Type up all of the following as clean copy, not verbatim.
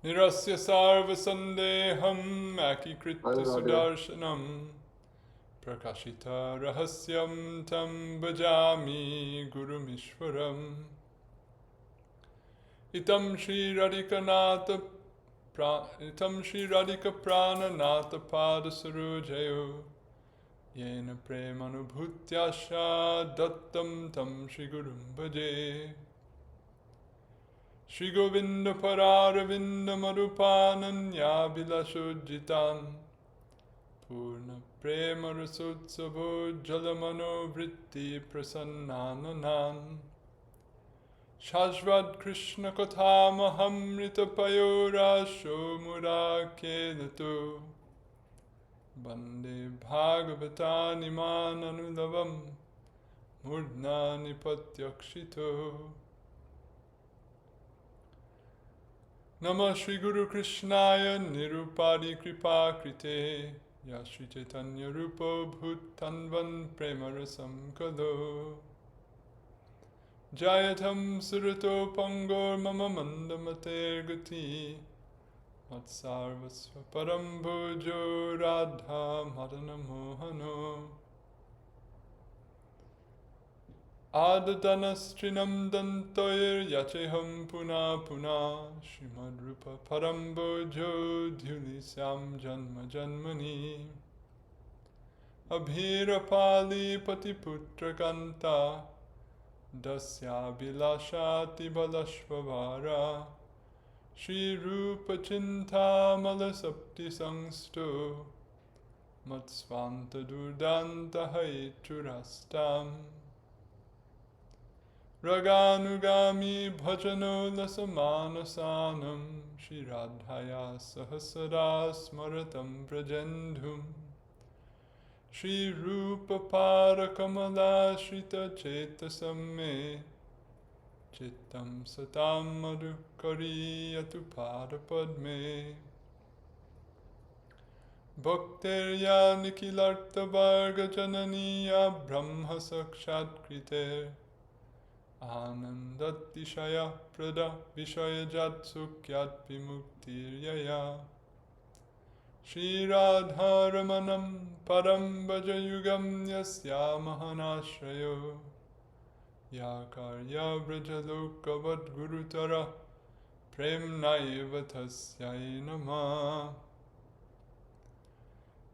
Nirasya sarva sandeham akikritta sudarshanam prakashita rahasyam tam bhajami gurumishwaram itam Sri Radhika prananatha pada sarojayo yena premanubhutyasya dattam tam Shri Gurum bhaje Shri Govinda Pararavinda Marupananya Vilashojitan Purna Prema Rasotsavo Jalamano Vritti Prasannananan Shashvad Krishna Kathamaham Payora Shomura Kedato Bande Bhagavatani Mananudavam Murdani Patyakshito Namah Shri Guru Krishnaya Nirupadi Kripa Krite Yashri Chaitanya Rupo Bhutanvan Premarasam Kado Jayatam Surato Pangor Mama Mandamater Gati Matsarvasva Parambojo Radha Madana Mohano Adadanastrinam dantoyer yacheham puna puna Srimad Rupa Parambojo Dhulisyam Janma Janmani Abhirapali Patiputra Kanta Dasya Bilashati Balashvavara Sri Rupa Chinta Malasapti Sangsto Matsvanta Durdanta Haiturastam Raganugami bhajano lasamanasanam Shri Radhaya sahasara smaratam prajendhum Shri Rupa parakamala shrita chetasam me Chittam satam madhukariyatu padapadme Bhakterya nikilarta varga jananiya brahma sakshat kriter Anandatishaya prada vishayajat sukyat vimuktiryaya Shri Radha Ramanam param bhajayugam yasya mahanashrayo Ya karya vrajalokavat gurutara premnaiva tasyai namah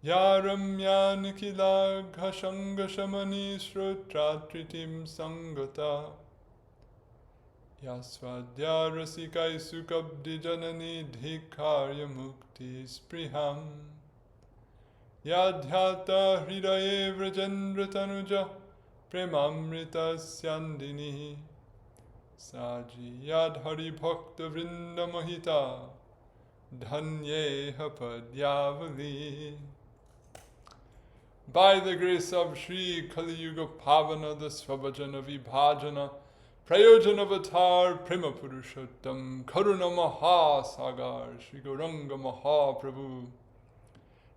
Ya ramya nikila ghashanga shamani srotratritim sangata Yasvadya rasikai sukabdi janani dhikarya mukti spriham Yadhyata hridaye vrajendra tanuja premamrita syandini Saji yadhari bhakta vrinda mohita dhanyeha Padyavali By the grace of Sri Kali Yuga Pavana, the Svabhajana Vibhajana Prayojana-avatar Prema Purushottam Karuna Mahasagar Sri Gauranga Mahaprabhu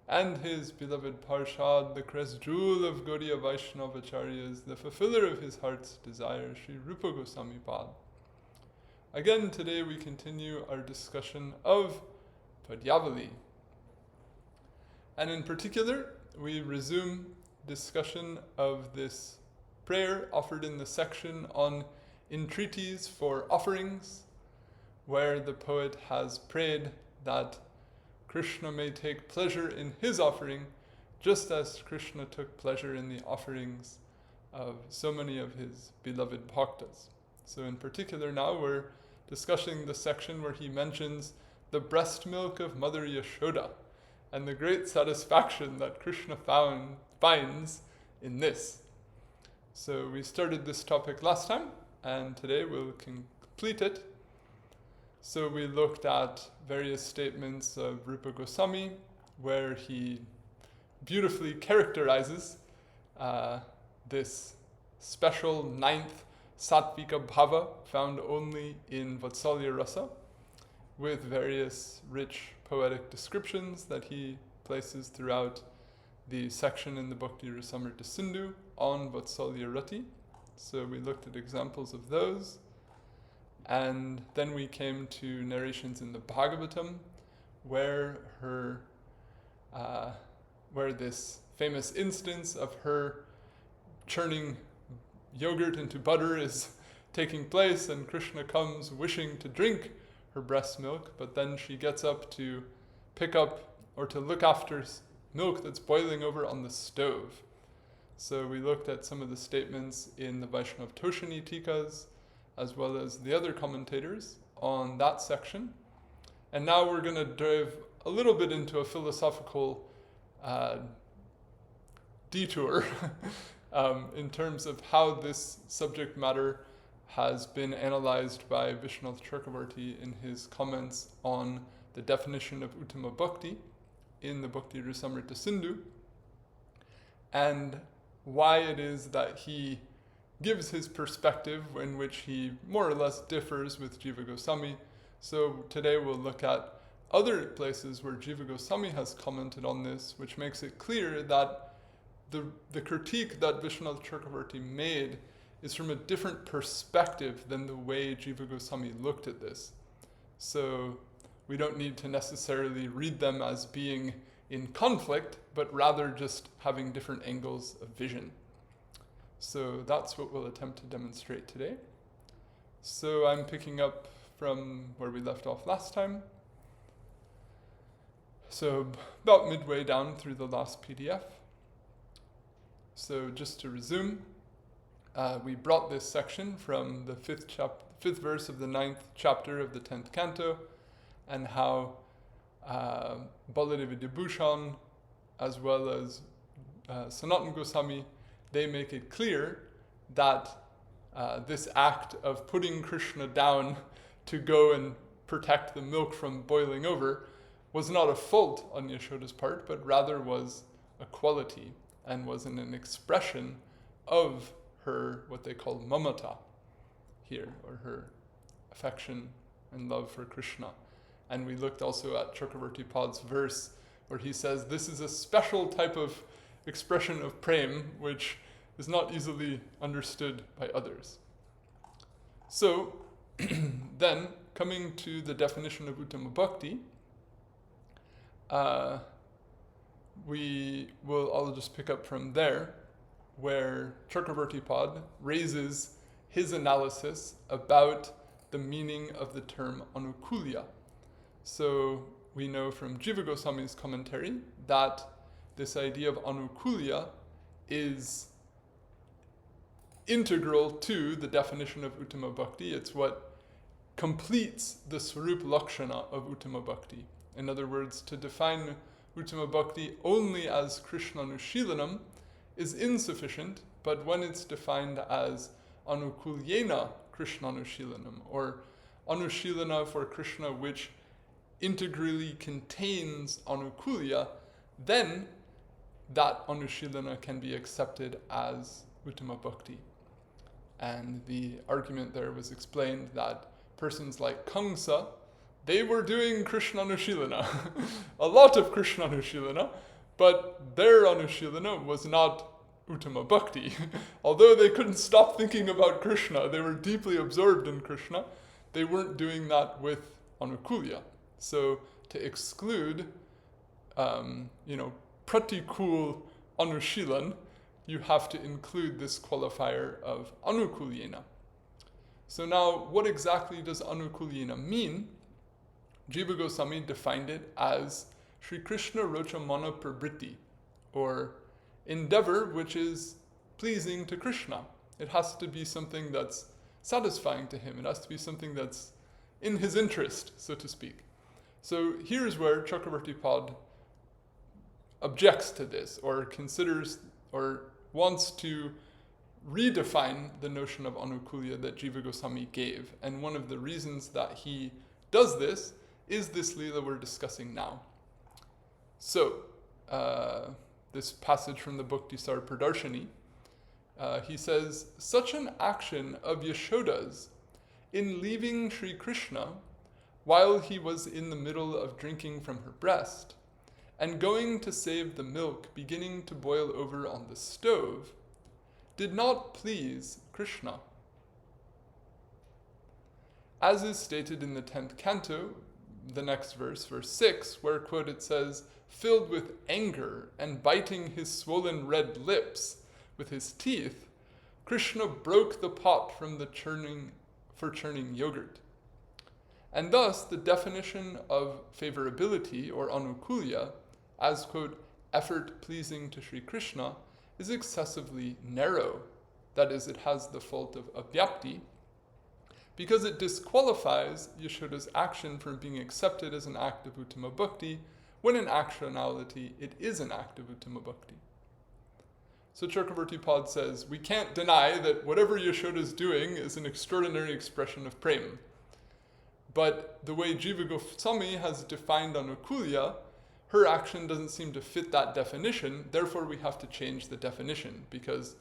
and his beloved Parshad, the crest jewel of Gaudiya Vaishnavacharyas, the fulfiller of his heart's desire, Sri Rupa Gosvami Pad. Again, today we continue our discussion of Padyavali. And in particular, we resume discussion of this prayer offered in the section on entreaties for offerings, where the poet has prayed that Krishna may take pleasure in his offering, just as Krishna took pleasure in the offerings of so many of his beloved bhaktas. So in particular now we're discussing the section where he mentions the breast milk of Mother Yashoda, and the great satisfaction that Krishna finds in this. So we started this topic last time, and today we'll complete it. So we looked at various statements of Rupa Goswami, where he beautifully characterizes this special ninth sattvika bhava found only in Vatsalya Rasa, with various rich poetic descriptions that he places throughout the section in the Bhakti Rasamrita Sindhu on Vatsalya Rati. So we looked at examples of those. And then we came to narrations in the Bhagavatam, where this famous instance of her churning yogurt into butter is taking place, and Krishna comes wishing to drink her breast milk, but then she gets up to pick up or to look after milk that's boiling over on the stove. So we looked at some of the statements in the Vaishnava Toshani Tikas, as well as the other commentators on that section. And now we're going to dive a little bit into a philosophical detour in terms of how this subject matter has been analyzed by Vishwanath Chakravarti in his comments on the definition of Uttama Bhakti in the Bhakti Rasamrita Sindhu, and why it is that he gives his perspective in which he more or less differs with Jiva Gosvami. So today we'll look at other places where Jiva Gosvami has commented on this, which makes it clear that the critique that Vishwanath Chakravarti made is from a different perspective than the way Jiva Gosvami looked at this. So we don't need to necessarily read them as being in conflict, but rather just having different angles of vision. So that's what we'll attempt to demonstrate today. So I'm picking up from where we left off last time. So about midway down through the last PDF. So just to resume, we brought this section from the fifth verse of the 9th chapter of the 10th canto, and how Baladeva Dibhushan, as well as Sanatana Gosvami, they make it clear that this act of putting Krishna down to go and protect the milk from boiling over was not a fault on Yashoda's part, but rather was a quality and was an expression of her, what they call mamata here, or her affection and love for Krishna. And we looked also at Chakravarti Pad's verse where he says this is a special type of expression of prem which is not easily understood by others. So then, coming to the definition of Uttama Bhakti, I'll just pick up from there, where Chakravarti Pad raises his analysis about the meaning of the term anukulya. So we know from Jiva Goswami's commentary that this idea of anukulya is integral to the definition of Uttama Bhakti. It's what completes the Swarup Lakshana of Uttama Bhakti. In other words, to define Uttama Bhakti only as Krishna Anushilanam is insufficient, but when it's defined as Anukulyena Krishna Anushilanam, or Anushilana for Krishna which integrally contains Anukulya, then that Anushilana can be accepted as Uttama Bhakti. And the argument there was explained that persons like Kamsa, they were doing Krishna Anushilana, a lot of Krishna Anushilana, but their Anushilana was not Uttama Bhakti. Although they couldn't stop thinking about Krishna, they were deeply absorbed in Krishna, they weren't doing that with Anukulya. So to exclude, pratikul Anushilan, you have to include this qualifier of Anukulyena. So now, what exactly does Anukulyena mean? Jiva Goswami defined it as Sri Krishna Rocha Mana Prabriti, or endeavor which is pleasing to Krishna. It has to be something that's satisfying to him. It has to be something that's in his interest, so to speak. So here's where Chakravarti Pad objects to this, or considers, or wants to redefine the notion of Anukulya that Jiva Goswami gave. And one of the reasons that he does this is this Leela we're discussing now. So, this passage from the book Disar Pradarshani, he says, such an action of Yashoda's in leaving Sri Krishna while he was in the middle of drinking from her breast, and going to save the milk beginning to boil over on the stove, did not please Krishna. as is stated in the 10th canto, the next verse, verse 6, where, quote, it says, "Filled with anger and biting his swollen red lips with his teeth, Krishna broke the pot from the churning yogurt." And thus, the definition of favorability, or anukulya, as, quote, effort pleasing to Sri Krishna, is excessively narrow. That is, it has the fault of avyapti, because it disqualifies Yashoda's action from being accepted as an act of Uttama Bhakti, when in actuality it is an act of Uttama Bhakti. So Chakravarti Pad says, we can't deny that whatever Yashoda is doing is an extraordinary expression of prema. But the way Jiva Gosvami has defined anukulya, her action doesn't seem to fit that definition, therefore we have to change the definition, because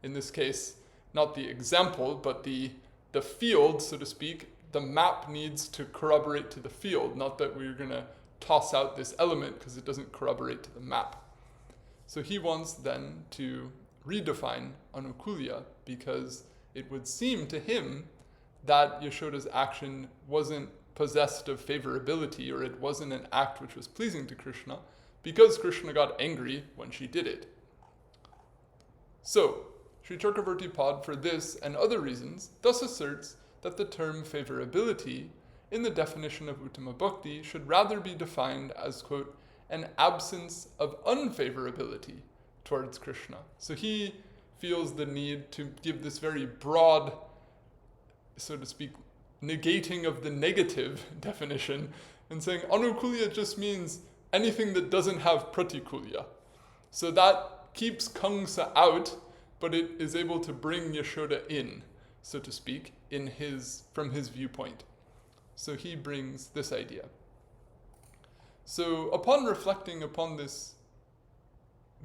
in this case, not the example, but the field, so to speak, the map needs to corroborate to the field, not that we're going to toss out this element because it doesn't corroborate to the map. So he wants then to redefine anukulya, because it would seem to him that Yashoda's action wasn't possessed of favorability, or it wasn't an act which was pleasing to Krishna, because Krishna got angry when she did it. So, Sri Chakravarti Pad, for this and other reasons, thus asserts that the term favorability in the definition of Uttama Bhakti should rather be defined as, quote, an absence of unfavorability towards Krishna. So he feels the need to give this very broad, so to speak, negating of the negative definition, and saying anukulya just means anything that doesn't have pratikulya. So that keeps Kamsa out, but it is able to bring Yashoda in, so to speak, from his viewpoint. So he brings this idea. So upon reflecting upon this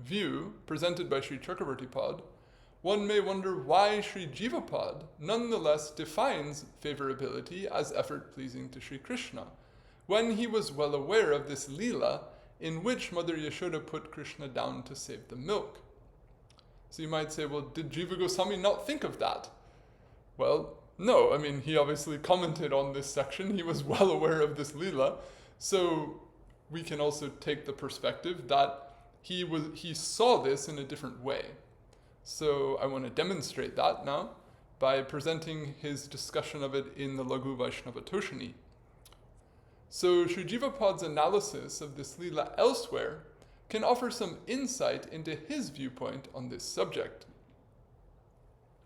view presented by Sri Chakravarti Pad, one may wonder why Sri Jiva Pad nonetheless defines favorability as effort pleasing to Sri Krishna, when he was well aware of this Leela in which Mother Yashoda put Krishna down to save the milk. So you might say, well, did Jiva Goswami not think of that? Well, no. I mean, he obviously commented on this section. He was well aware of this Leela. So we can also take the perspective that he saw this in a different way. So I want to demonstrate that now by presenting his discussion of it in the Laghu Vaishnava Toshani. So Sri Jiva Pad's analysis of this Leela elsewhere can offer some insight into his viewpoint on this subject.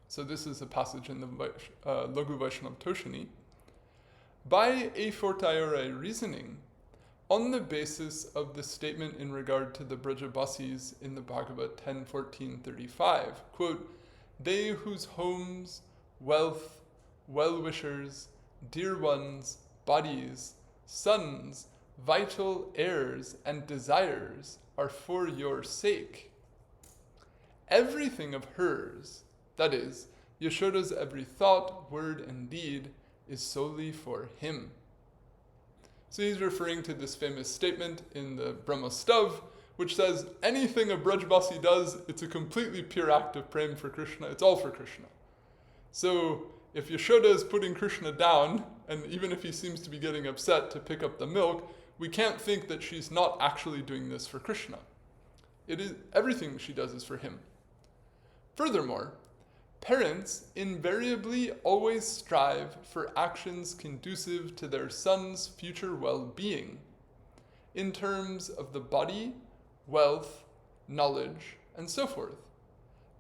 So this is a passage in the Laghu Vaishnava Toshani. By a fortiori reasoning, on the basis of the statement in regard to the Brajabasis in the Bhagavad 10.14.35, quote, they whose homes, wealth, well-wishers, dear ones, bodies, sons, vital heirs, and desires are for your sake. Everything of hers, that is, Yashoda's every thought, word, and deed, is solely for him. So he's referring to this famous statement in the Brahma Stav, which says, anything a Brajbasi does, it's a completely pure act of prema for Krishna, it's all for Krishna. So if Yashoda is putting Krishna down, and even if he seems to be getting upset to pick up the milk, we can't think that she's not actually doing this for Krishna. It is everything she does is for him. Furthermore, parents invariably always strive for actions conducive to their son's future well-being, in terms of the body, wealth, knowledge, and so forth,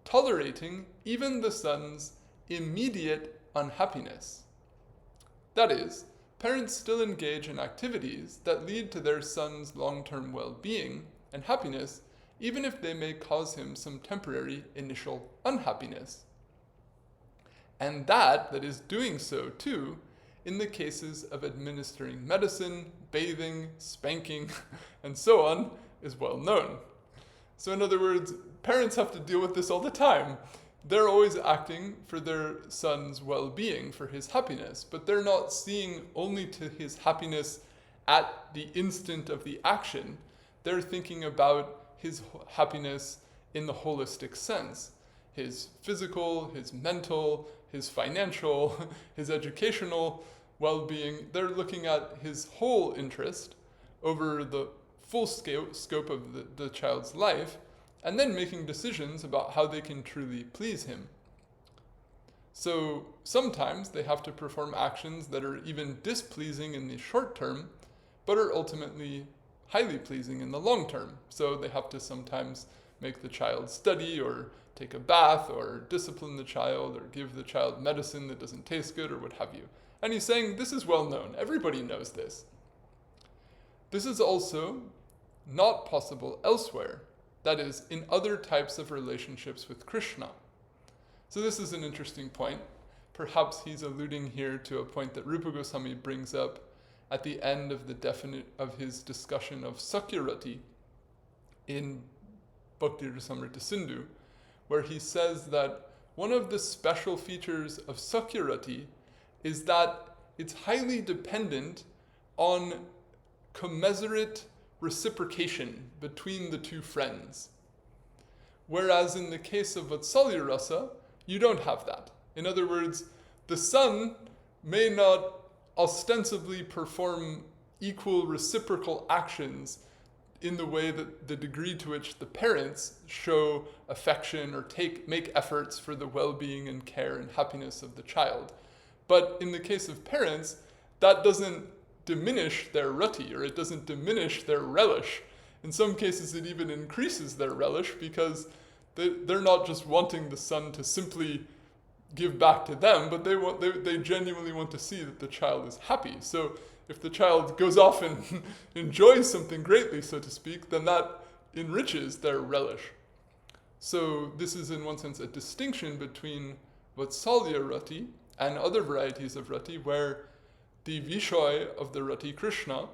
tolerating even the son's immediate unhappiness. That is, parents still engage in activities that lead to their son's long-term well-being and happiness, even if they may cause him some temporary initial unhappiness. And that is doing so too in the cases of administering medicine, bathing, spanking, and so on, is well known. So in other words, parents have to deal with this all the time. They're always acting for their son's well-being, for his happiness, but they're not seeing only to his happiness at the instant of the action. They're thinking about his happiness in the holistic sense. His physical, his mental, his financial, his educational, well-being, they're looking at his whole interest over the full scope of the child's life, and then making decisions about how they can truly please him. So sometimes they have to perform actions that are even displeasing in the short term, but are ultimately highly pleasing in the long term. So they have to sometimes make the child study, or take a bath, or discipline the child, or give the child medicine that doesn't taste good, or what have you. And he's saying this is well known. Everybody knows this. This is also not possible elsewhere, that is, in other types of relationships with Krishna. So this is an interesting point. Perhaps he's alluding here to a point that Rupa Goswami brings up at the end of his discussion of sakhyuḥ in Bhakti Rasamrita Sindhu, where he says that one of the special features of sakhyuḥ is that it's highly dependent on commensurate reciprocation between the two friends. Whereas in the case of Vatsalya Rasa, you don't have that. In other words, the son may not ostensibly perform equal reciprocal actions in the way that the degree to which the parents show affection or make efforts for the well-being and care and happiness of the child. But in the case of parents, that doesn't diminish their rati, or it doesn't diminish their relish. In some cases, it even increases their relish, because they're not just wanting the son to simply give back to them, but they genuinely want to see that the child is happy. So if the child goes off and enjoys something greatly, so to speak, then that enriches their relish. So this is in one sense a distinction between Vatsalya rati and other varieties of rati, where the Vishoy of the rati, Krishna,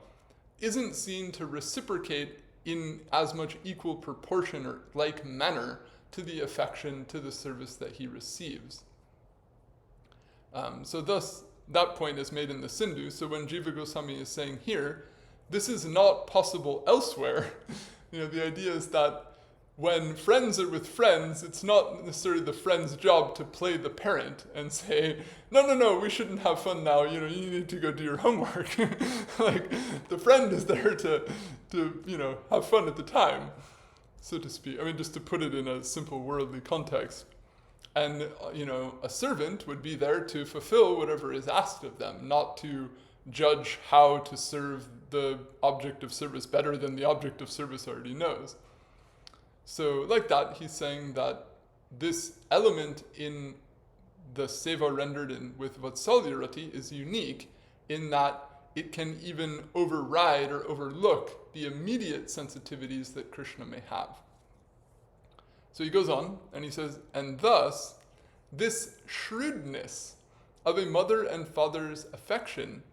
isn't seen to reciprocate in as much equal proportion or like manner to the affection, to the service that he receives. So thus, that point is made in the Sindhu. So when Jiva Goswami is saying here, this is not possible elsewhere, the idea is that when friends are with friends, it's not necessarily the friend's job to play the parent and say, no, we shouldn't have fun now, you need to go do your homework. Like, the friend is there to have fun at the time, so to speak. I mean, just to put it in a simple worldly context. And, a servant would be there to fulfill whatever is asked of them, not to judge how to serve the object of service better than the object of service already knows. So like that, he's saying that this element in the seva rendered with Vatsalya rati is unique in that it can even override or overlook the immediate sensitivities that Krishna may have. So he goes on and he says, and thus, this shrewdness of a mother and father's affection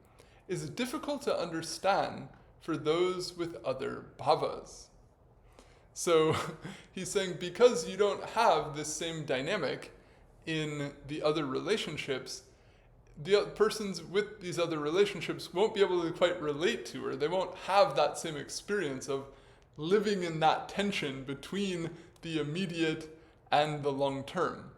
is difficult to understand for those with other bhavas. So he's saying, because you don't have this same dynamic in the other relationships, the persons with these other relationships won't be able to quite relate to her. They won't have that same experience of living in that tension between the immediate and the long term.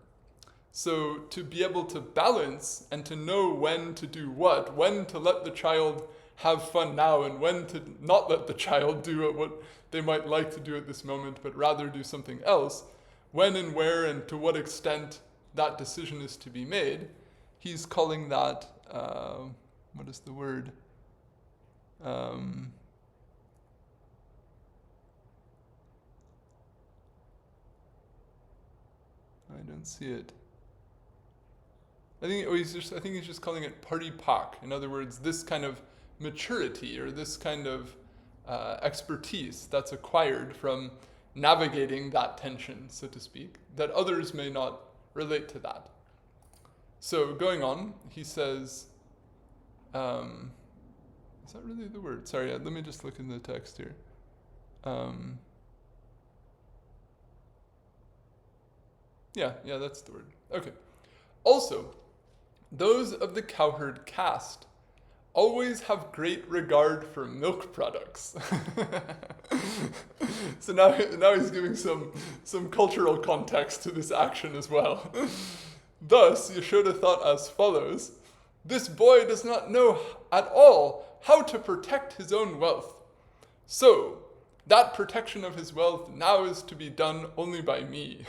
So to be able to balance and to know when to do what, when to let the child have fun now and when to not let the child do what they might like to do at this moment, but rather do something else, when and where and to what extent that decision is to be made, he's calling that, what is the word? I don't see it. I think he's just calling it paripak. In other words, this kind of maturity or this kind of expertise that's acquired from navigating that tension, so to speak, that others may not relate to that. So going on, he says, is that really the word? Sorry, let me just look in the text here. Yeah, that's the word. Okay. Also, those of the cowherd caste always have great regard for milk products. So now he's giving some cultural context to this action as well. Thus, Yashoda thought as follows, this boy does not know at all how to protect his own wealth. So, that protection of his wealth now is to be done only by me.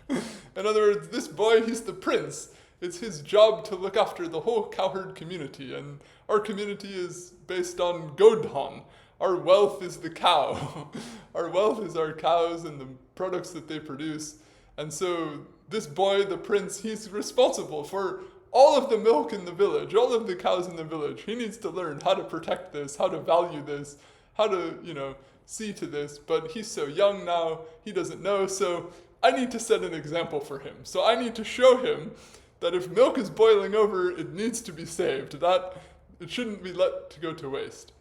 In other words, this boy, he's the prince. It's his job to look after the whole cowherd community, and our community is based on godhan. Our wealth is the cow. Our wealth is our cows and the products that they produce. And so this boy, the prince, he's responsible for all of the milk in the village, all of the cows in the village. He needs to learn how to protect this, how to value this, how to, see to this. But he's so young now, he doesn't know. So I need to set an example for him. So I need to show him that if milk is boiling over, it needs to be saved. That it shouldn't be let to go to waste.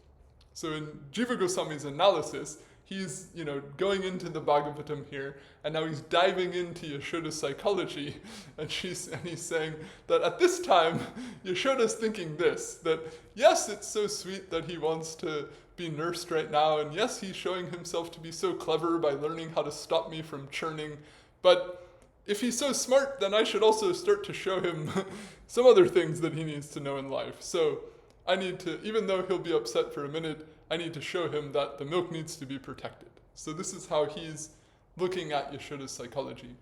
So in Jiva Goswami's analysis, he's, going into the Bhagavatam here, and now he's diving into Yashoda's psychology, and he's saying that at this time, Yashoda's thinking this, that yes, it's so sweet that he wants to be nursed right now, and yes, he's showing himself to be so clever by learning how to stop me from churning, but if he's so smart, then I should also start to show him some other things that he needs to know in life. So I need to, even though he'll be upset for a minute, I need to show him that the milk needs to be protected. So this is how he's looking at Yashoda's psychology.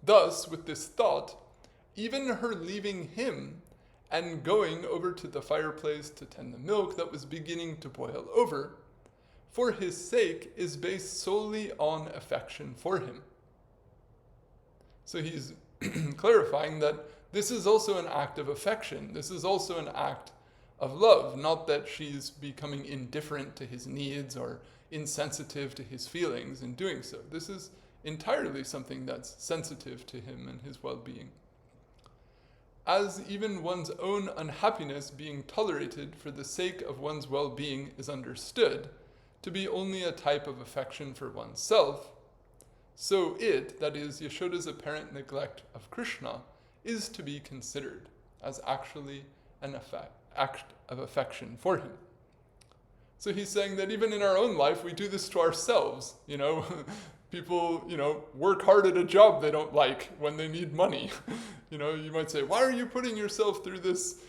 Thus, with this thought, even her leaving him and going over to the fireplace to tend the milk that was beginning to boil over, for his sake, is based solely on affection for him. So he's clarifying that this is also an act of affection. This is also an act of love, not that she's becoming indifferent to his needs or insensitive to his feelings in doing so. This is entirely something that's sensitive to him and his well-being. As even one's own unhappiness being tolerated for the sake of one's well-being is understood to be only a type of affection for oneself, so it, that is, Yashoda's apparent neglect of Krishna, is to be considered as actually an act of affection for him. So he's saying that even in our own life, we do this to ourselves. People, work hard at a job they don't like when they need money. You might say, why are you putting yourself through this,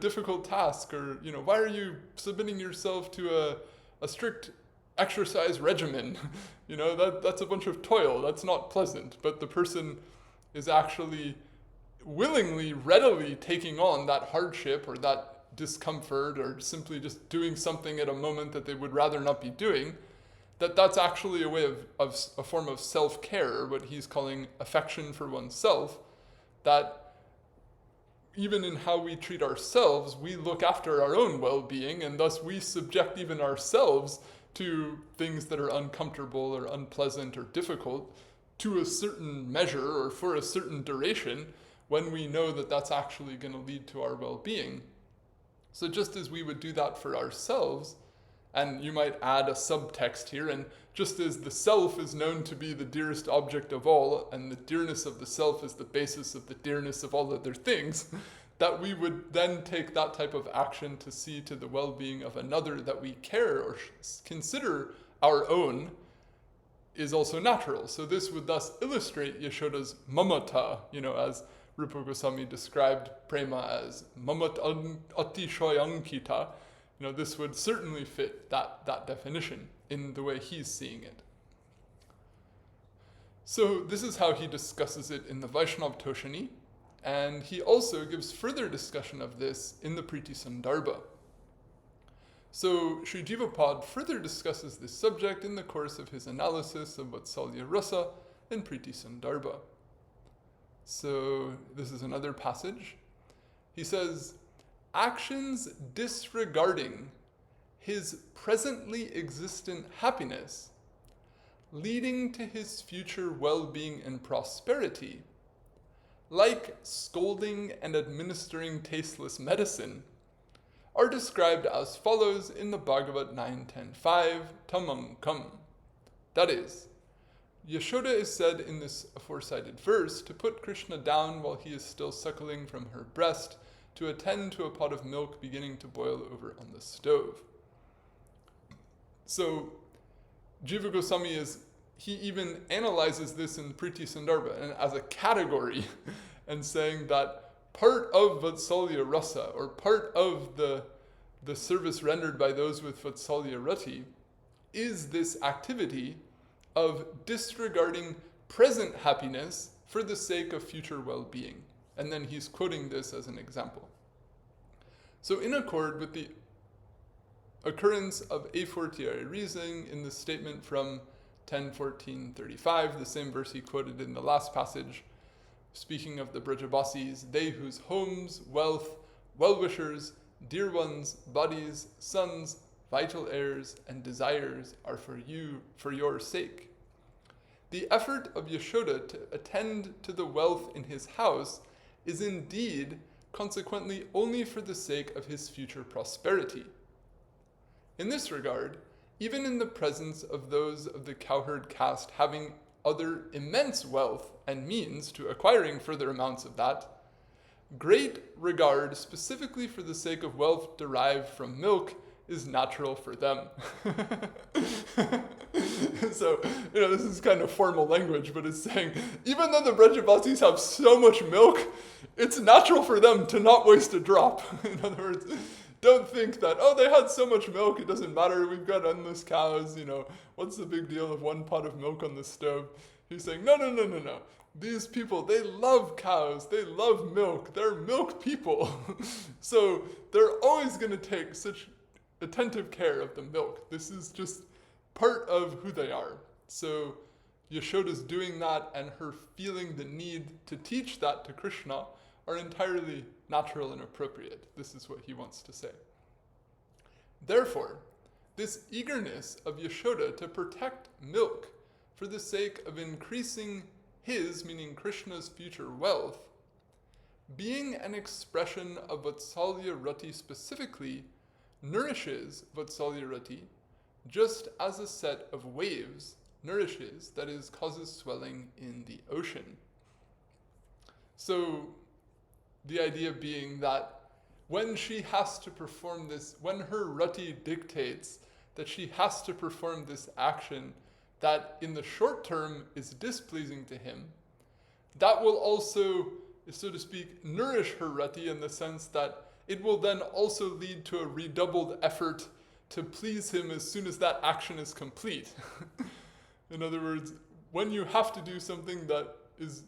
difficult task? Or, why are you submitting yourself to a strict exercise regimen? That's a bunch of toil. That's not pleasant. But the person is actually willingly, readily taking on that hardship or that discomfort or simply just doing something at a moment that they would rather not be doing, that's actually a way of a form of self-care, what he's calling affection for oneself, that even in how we treat ourselves, we look after our own well-being, and thus we subject even ourselves to things that are uncomfortable or unpleasant or difficult to a certain measure or for a certain duration when we know that that's actually going to lead to our well-being. So just as we would do that for ourselves, and you might add a subtext here, and just as the self is known to be the dearest object of all, and the dearness of the self is the basis of the dearness of all other things, that we would then take that type of action to see to the well-being of another that we care or consider our own is also natural. So this would thus illustrate Yashoda's mamata, as Rupa Goswami described prema as mamat atishayankita. This would certainly fit that definition in the way he's seeing it. So this is how he discusses it in the Vaishnav Toshani, and he also gives further discussion of this in the Priti Sandarbha. So Sri Jivapad further discusses this subject in the course of his analysis of Vatsalya Rasa in Priti Sandarbha. So this is another passage. He says, actions disregarding his presently existent happiness, leading to his future well-being and prosperity, like scolding and administering tasteless medicine, are described as follows in the Bhagavat 9.10.5, Tamankam. That is, Yashoda is said in this aforecited verse to put Krishna down while he is still suckling from her breast to attend to a pot of milk beginning to boil over on the stove. So Jiva Goswami he even analyzes this in Priti Sandarbha and as a category and saying that part of Vatsalya rasa, or part of the service rendered by those with Vatsalya rati, is this activity of disregarding present happiness for the sake of future well-being. And then he's quoting this as an example. So in accord with the occurrence of a fortiori reasoning in the statement from 10:14:35, the same verse he quoted in the last passage, speaking of the Brajabasis, they whose homes, wealth, well-wishers, dear ones, bodies, sons, vital heirs, and desires are for your sake. The effort of Yaśoda to attend to the wealth in his house is indeed consequently only for the sake of his future prosperity. In this regard, even in the presence of those of the cowherd caste having other immense wealth and means to acquiring further amounts of that, great regard specifically for the sake of wealth derived from milk is natural for them. So, this is kind of formal language, but it's saying, even though the Brajabasis have so much milk, it's natural for them to not waste a drop. In other words, don't think that, they had so much milk, it doesn't matter, we've got endless cows, what's the big deal of one pot of milk on the stove? He's saying, no. These people, they love cows, they love milk, they're milk people. So they're always going to take such attentive care of the milk. This is just part of who they are. So Yaśoda's doing that and her feeling the need to teach that to Krishna are entirely natural and appropriate. This is what he wants to say. Therefore, this eagerness of Yaśoda to protect milk for the sake of increasing his, meaning Krishna's, future wealth, being an expression of Vatsalya rati specifically, nourishes Vatsalya rati just as a set of waves nourishes, that is, causes swelling in the ocean. So the idea being that when she has to perform this, when her rati dictates that she has to perform this action that in the short term is displeasing to him, that will also, so to speak, nourish her rati in the sense that it will then also lead to a redoubled effort to please him as soon as that action is complete. In other words, when you have to do something that is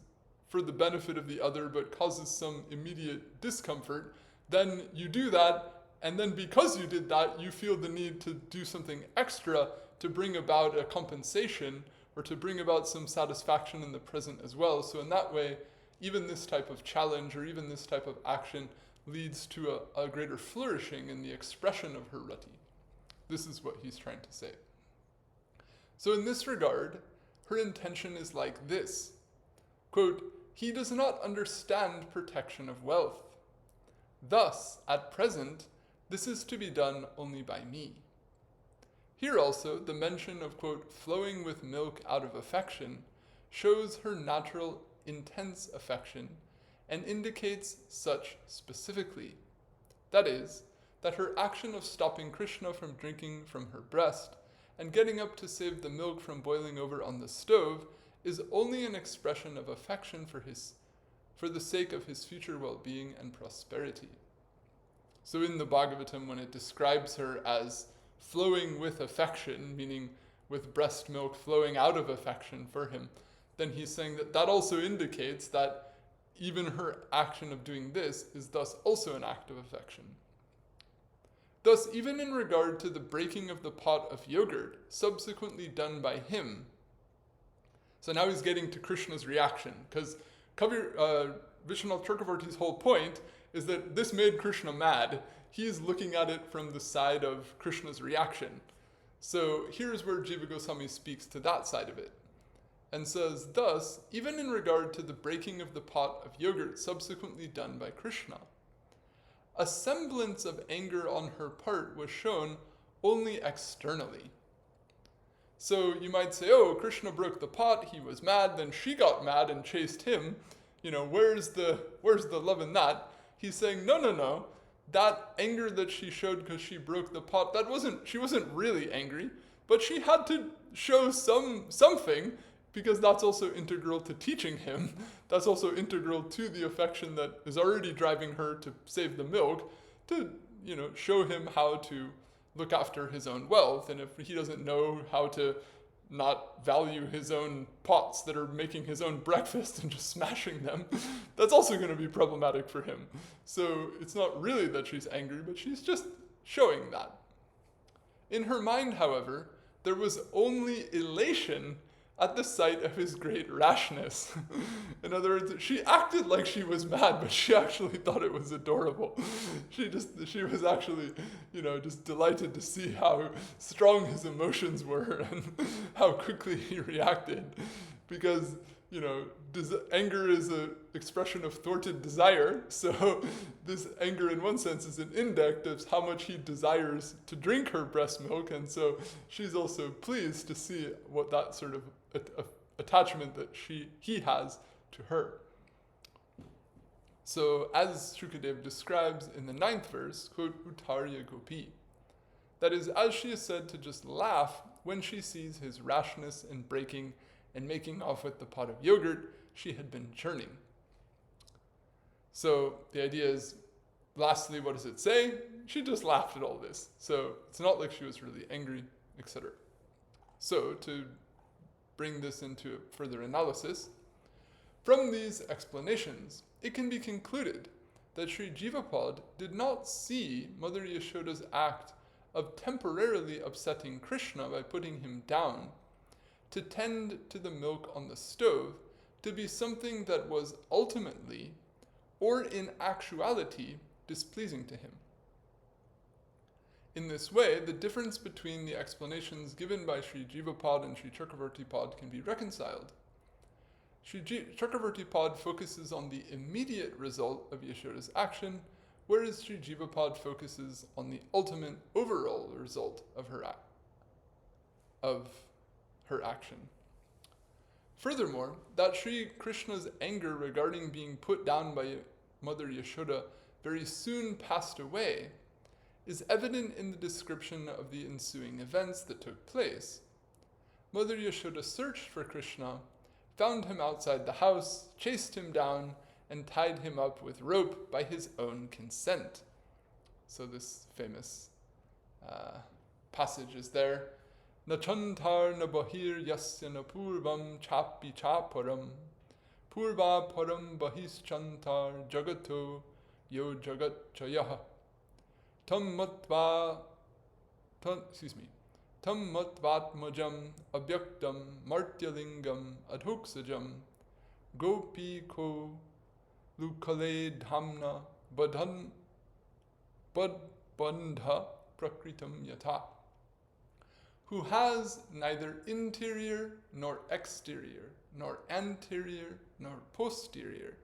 for the benefit of the other but causes some immediate discomfort, then you do that, and then because you did that, you feel the need to do something extra to bring about a compensation or to bring about some satisfaction in the present as well. So in that way, even this type of challenge or even this type of action leads to a greater flourishing in the expression of her rati. This is what he's trying to say. So in this regard, her intention is like this. Quote, he does not understand protection of wealth. Thus, at present, this is to be done only by me. Here also, the mention of, quote, flowing with milk out of affection shows her natural, intense affection and indicates such specifically. That is, that her action of stopping Krishna from drinking from her breast and getting up to save the milk from boiling over on the stove is only an expression of affection for the sake of his future well-being and prosperity. So in the Bhagavatam, when it describes her as flowing with affection, meaning with breast milk flowing out of affection for him, then he's saying that that also indicates that even her action of doing this is thus also an act of affection. Thus, even in regard to the breaking of the pot of yogurt, subsequently done by him, so now he's getting to Krishna's reaction, because Vishwanath Chakravarti's whole point is that this made Krishna mad. He's looking at it from the side of Krishna's reaction. So here's where Jiva Goswami speaks to that side of it, and says, thus, even in regard to the breaking of the pot of yogurt subsequently done by Krishna, a semblance of anger on her part was shown only externally. So you might say, Krishna broke the pot, he was mad, then she got mad and chased him. Where's the love in that? He's saying, no. That anger that she showed because she broke the pot, she wasn't really angry, but she had to show something because that's also integral to teaching him. That's also integral to the affection that is already driving her to save the milk, to, show him how to look after his own wealth. And if he doesn't know how to not value his own pots that are making his own breakfast and just smashing them, that's also going to be problematic for him. So it's not really that she's angry, but she's just showing that. In her mind, however, there was only elation at the sight of his great rashness. In other words, she acted like she was mad, but she actually thought it was adorable. She was actually, just delighted to see how strong his emotions were and how quickly he reacted. Because, anger is an expression of thwarted desire. So this anger, in one sense, is an index of how much he desires to drink her breast milk. And so she's also pleased to see what that sort of attachment that he has to her. So as Shukadeva describes in the 9th verse, quote, Uttarya Gopi, that is, as she is said to just laugh when she sees his rashness in breaking and making off with the pot of yogurt she had been churning. So the idea is, lastly, what does it say? She just laughed at all this. So it's not like she was really angry, etc. So to bring this into further analysis, from these explanations, it can be concluded that Sri Jivapada did not see Mother Yashoda's act of temporarily upsetting Krishna by putting him down to tend to the milk on the stove to be something that was ultimately, or in actuality, displeasing to him. In this way, the difference between the explanations given by Sri Jivapada and Sri Chakravartipad can be reconciled. Sri Chakravartipad focuses on the immediate result of Yashoda's action, whereas Sri Jivapada focuses on the ultimate overall result of her action. Furthermore, that Sri Krishna's anger regarding being put down by Mother Yashoda very soon passed away is evident in the description of the ensuing events that took place. Mother Yashoda searched for Krishna, found him outside the house, chased him down, and tied him up with rope by his own consent. So this famous passage is there. Nachantar na bahir yasya na purvam chapi chaparam purva param bahischantar jagato yo jagat chayaha tam matvatmajam abhyaktam martyalingam adhoksajam gopi ko lukale dhamna badbandha prakritam yatha, who has neither interior nor exterior, nor anterior nor posterior,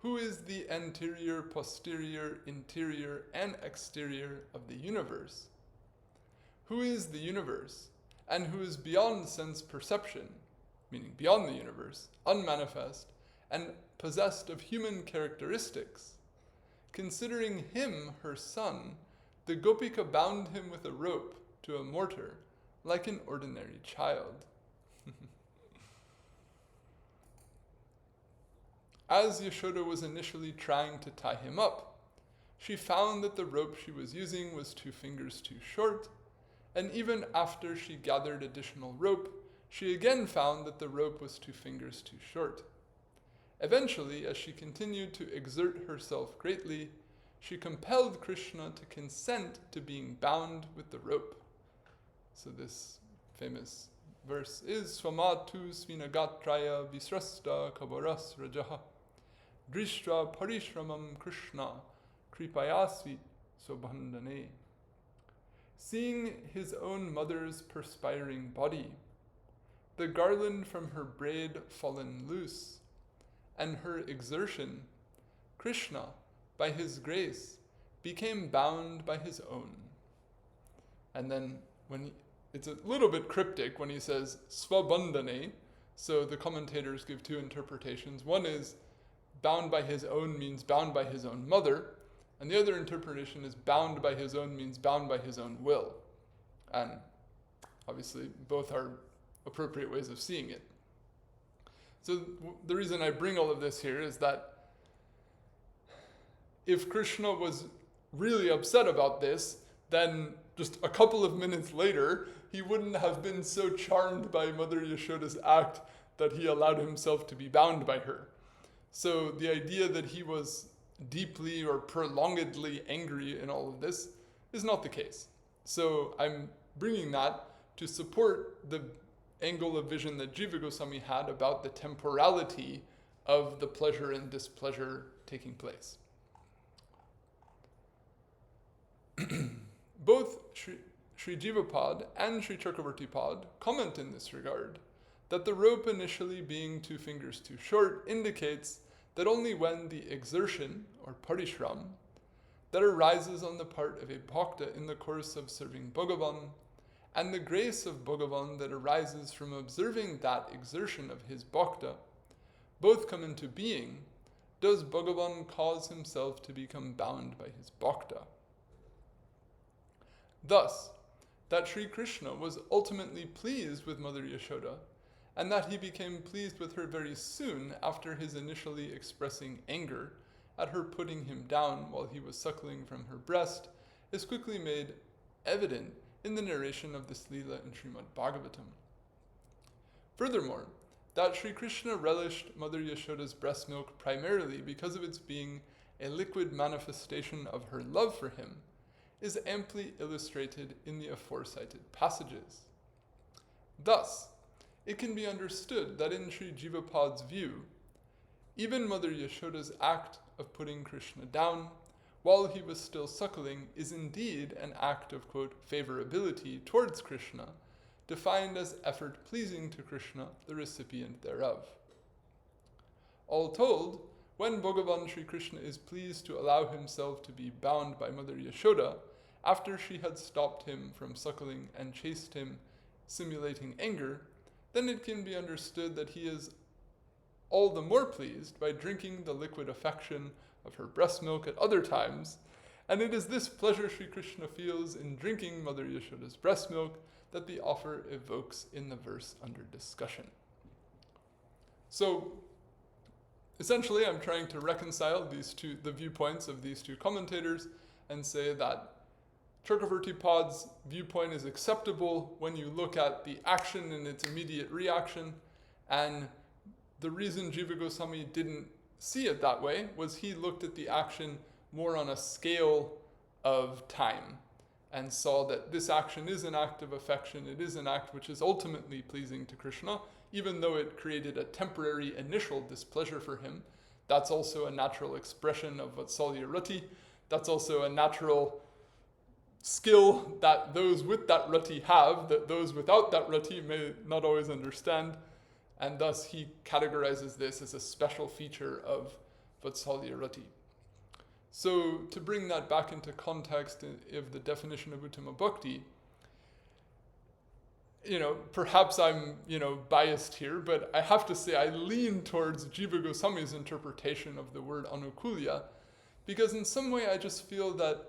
who is the anterior, posterior, interior, and exterior of the universe, who is the universe, and who is beyond sense perception, meaning beyond the universe, unmanifest, and possessed of human characteristics. Considering him her son, the Gopika bound him with a rope to a mortar, like an ordinary child. As Yashoda was initially trying to tie him up, she found that the rope she was using was 2 fingers too short, and even after she gathered additional rope, she again found that the rope was 2 fingers too short. Eventually, as she continued to exert herself greatly, she compelled Krishna to consent to being bound with the rope. So this famous verse is Swamatu Svinagatraya Visrasta Kabaras Rajaha Drishtra Parishramam Krishna Kripayasvi Sobhandane. Seeing his own mother's perspiring body, the garland from her braid fallen loose, and her exertion, Krishna, by his grace, became bound by his own. And then it's a little bit cryptic when he says svabandhane, so the commentators give 2 interpretations. One is bound by his own means bound by his own mother, and the other interpretation is bound by his own means bound by his own will. And obviously both are appropriate ways of seeing it. So the reason I bring all of this here is that if Krishna was really upset about this, then just a couple of minutes later, he wouldn't have been so charmed by Mother Yashoda's act that he allowed himself to be bound by her. So the idea that he was deeply or prolongedly angry in all of this is not the case. So I'm bringing that to support the angle of vision that Jiva Gosvami had about the temporality of the pleasure and displeasure taking place. Both Sri Jivapad and Sri Chakravartipad comment in this regard that the rope initially being 2 fingers too short indicates that only when the exertion, or parishram, that arises on the part of a bhakta in the course of serving Bhagavan, and the grace of Bhagavan that arises from observing that exertion of his bhakta, both come into being, does Bhagavan cause himself to become bound by his bhakta. Thus, that Sri Krishna was ultimately pleased with Mother Yashoda, and that he became pleased with her very soon after his initially expressing anger at her putting him down while he was suckling from her breast, is quickly made evident in the narration of this Leela in Srimad Bhagavatam. Furthermore, that Sri Krishna relished Mother Yashoda's breast milk primarily because of its being a liquid manifestation of her love for him is amply illustrated in the aforecited passages. Thus, it can be understood that in Sri Jivapad's view, even Mother Yashoda's act of putting Krishna down while he was still suckling is indeed an act of, quote, favorability towards Krishna, defined as effort pleasing to Krishna, the recipient thereof. All told, when Bhagavan Sri Krishna is pleased to allow himself to be bound by Mother Yashoda, after she had stopped him from suckling and chased him, simulating anger, then it can be understood that he is all the more pleased by drinking the liquid affection of her breast milk at other times, and it is this pleasure Sri Krishna feels in drinking Mother Yashoda's breast milk that the author evokes in the verse under discussion. So, essentially, I'm trying to reconcile the viewpoints of these two commentators and say that Chakravartipad's viewpoint is acceptable when you look at the action and its immediate reaction, and the reason Jiva Gosvami didn't see it that way was he looked at the action more on a scale of time and saw that this action is an act of affection, it is an act which is ultimately pleasing to Krishna, even though it created a temporary initial displeasure for him. That's also a natural expression of vatsalya-rati. That's also a natural skill that those with that rati have, that those without that rati may not always understand, and thus he categorizes this as a special feature of vatsalya-rati. So to bring that back into context of the definition of Uttama Bhakti, perhaps I'm, biased here, but I have to say I lean towards Jiva Goswami's interpretation of the word anukulya, because in some way I just feel that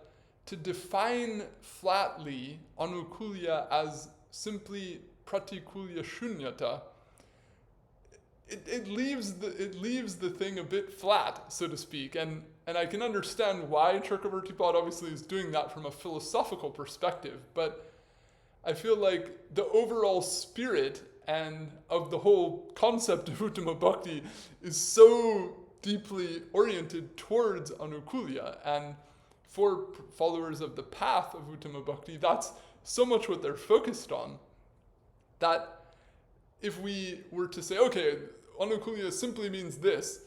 to define flatly anukulya as simply pratikulya shunyata, it leaves the thing a bit flat, so to speak, and I can understand why Chakravartipad obviously is doing that from a philosophical perspective, but I feel like the overall spirit and of the whole concept of Uttama Bhakti is so deeply oriented towards anukulya, and for followers of the path of Uttama Bhakti, that's so much what they're focused on, that if we were to say, okay, anukulya simply means this,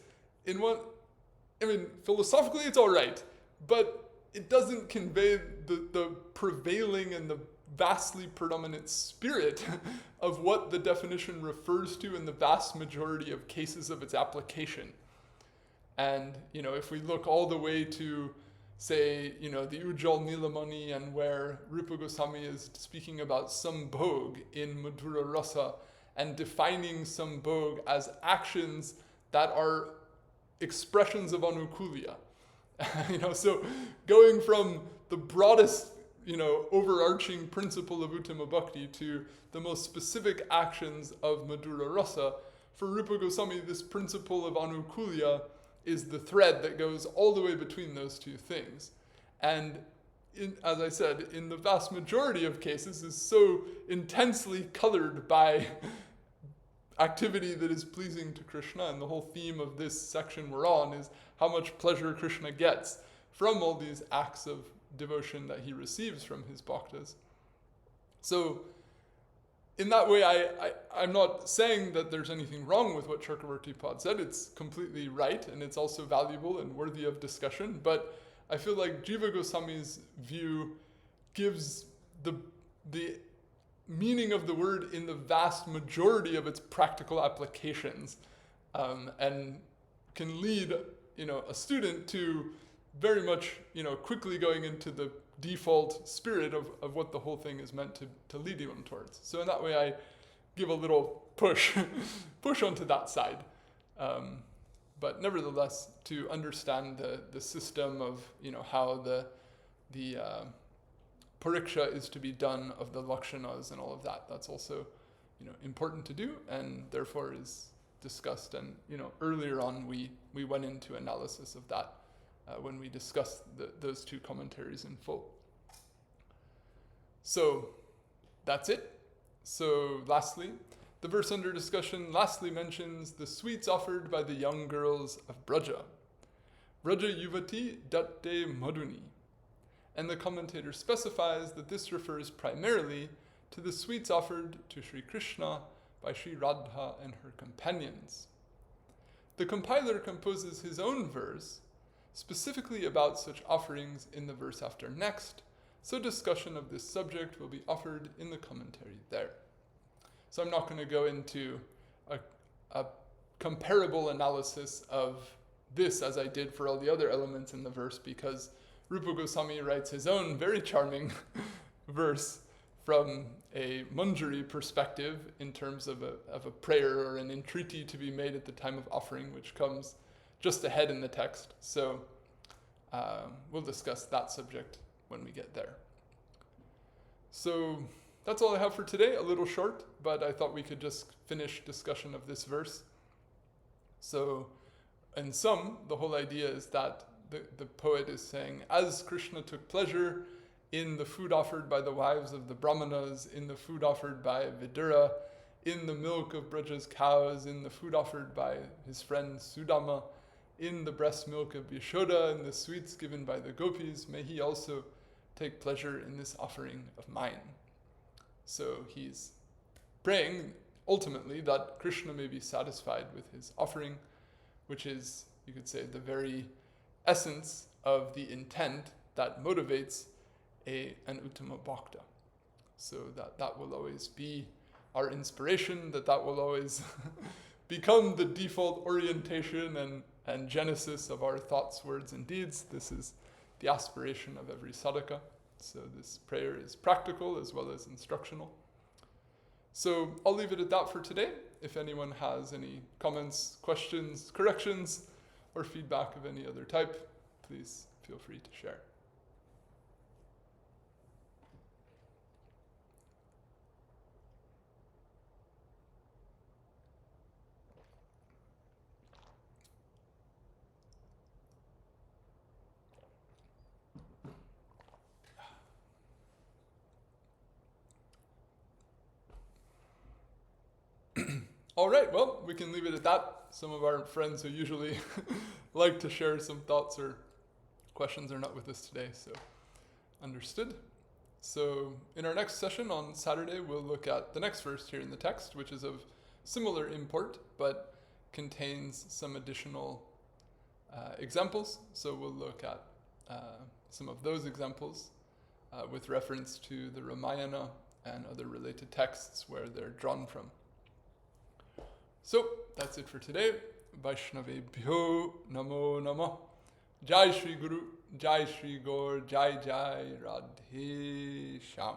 philosophically it's all right, but it doesn't convey the prevailing and the vastly predominant spirit of what the definition refers to in the vast majority of cases of its application. And, if we look all the way to, say, the Ujjal Nilamani, and where Rupa Goswami is speaking about sambhog in Madhura Rasa and defining sambhog as actions that are expressions of anukulya. So going from the broadest, overarching principle of Uttama Bhakti to the most specific actions of Madhura Rasa, for Rupa Goswami, this principle of anukulya is the thread that goes all the way between those two things. And as I said, in the vast majority of cases is so intensely colored by activity that is pleasing to Krishna. And the whole theme of this section we're on is how much pleasure Krishna gets from all these acts of devotion that he receives from his bhaktas. So in that way, I'm not saying that there's anything wrong with what Chakravarti Pad said. It's completely right, and it's also valuable and worthy of discussion. But I feel like Jiva Goswami's view gives the meaning of the word in the vast majority of its practical applications, and can lead, a student to very much, quickly going into the default spirit of what the whole thing is meant to lead you on towards. So in that way, I give a little push onto that side. But nevertheless, to understand the system of, how the pariksha is to be done of the lakshanas and all of that, that's also, important to do, and therefore is discussed. And, earlier on, we went into analysis of that when we discussed those two commentaries in full. So that's it. So lastly, the verse under discussion lastly mentions the sweets offered by the young girls of Braja. Vraja-yuvati-datte madhuni. And the commentator specifies that this refers primarily to the sweets offered to Sri Krishna by Sri Radha and her companions. The compiler composes his own verse specifically about such offerings in the verse after next, so discussion of this subject will be offered in the commentary there. So I'm not going to go into a comparable analysis of this as I did for all the other elements in the verse, because Rupa Goswami writes his own very charming verse from a manjari perspective in terms of a prayer or an entreaty to be made at the time of offering, which comes just ahead in the text. So we'll discuss that subject when we get there. So that's all I have for today, a little short, but I thought we could just finish discussion of this verse. So in sum, the whole idea is that the poet is saying, as Krishna took pleasure in the food offered by the wives of the brāhmaṇas, in the food offered by Vidura, in the milk of Braja's cows, in the food offered by his friend Sudama, in the breast milk of Yashoda, and the sweets given by the gopis, may he also take pleasure in this offering of mine. So he's praying ultimately that Krishna may be satisfied with his offering, which is, you could say, the very essence of the intent that motivates an uttama bhakta. So that will always be our inspiration, that will always become the default orientation and genesis of our thoughts, words, and deeds. This is the aspiration of every sadhaka. So this prayer is practical as well as instructional. So I'll leave it at that for today. If anyone has any comments, questions, corrections, or feedback of any other type, please feel free to share. All right, well, we can leave it at that. Some of our friends who usually like to share some thoughts or questions are not with us today, so understood. So in our next session on Saturday, we'll look at the next verse here in the text, which is of similar import, but contains some additional examples. So we'll look at some of those examples with reference to the Ramayana and other related texts where they're drawn from. So that's it for today. Vaishnavebhyo namo namah. Jai Shri Guru, Jai Shri Gaur, Jai Jai Radhe Shyam.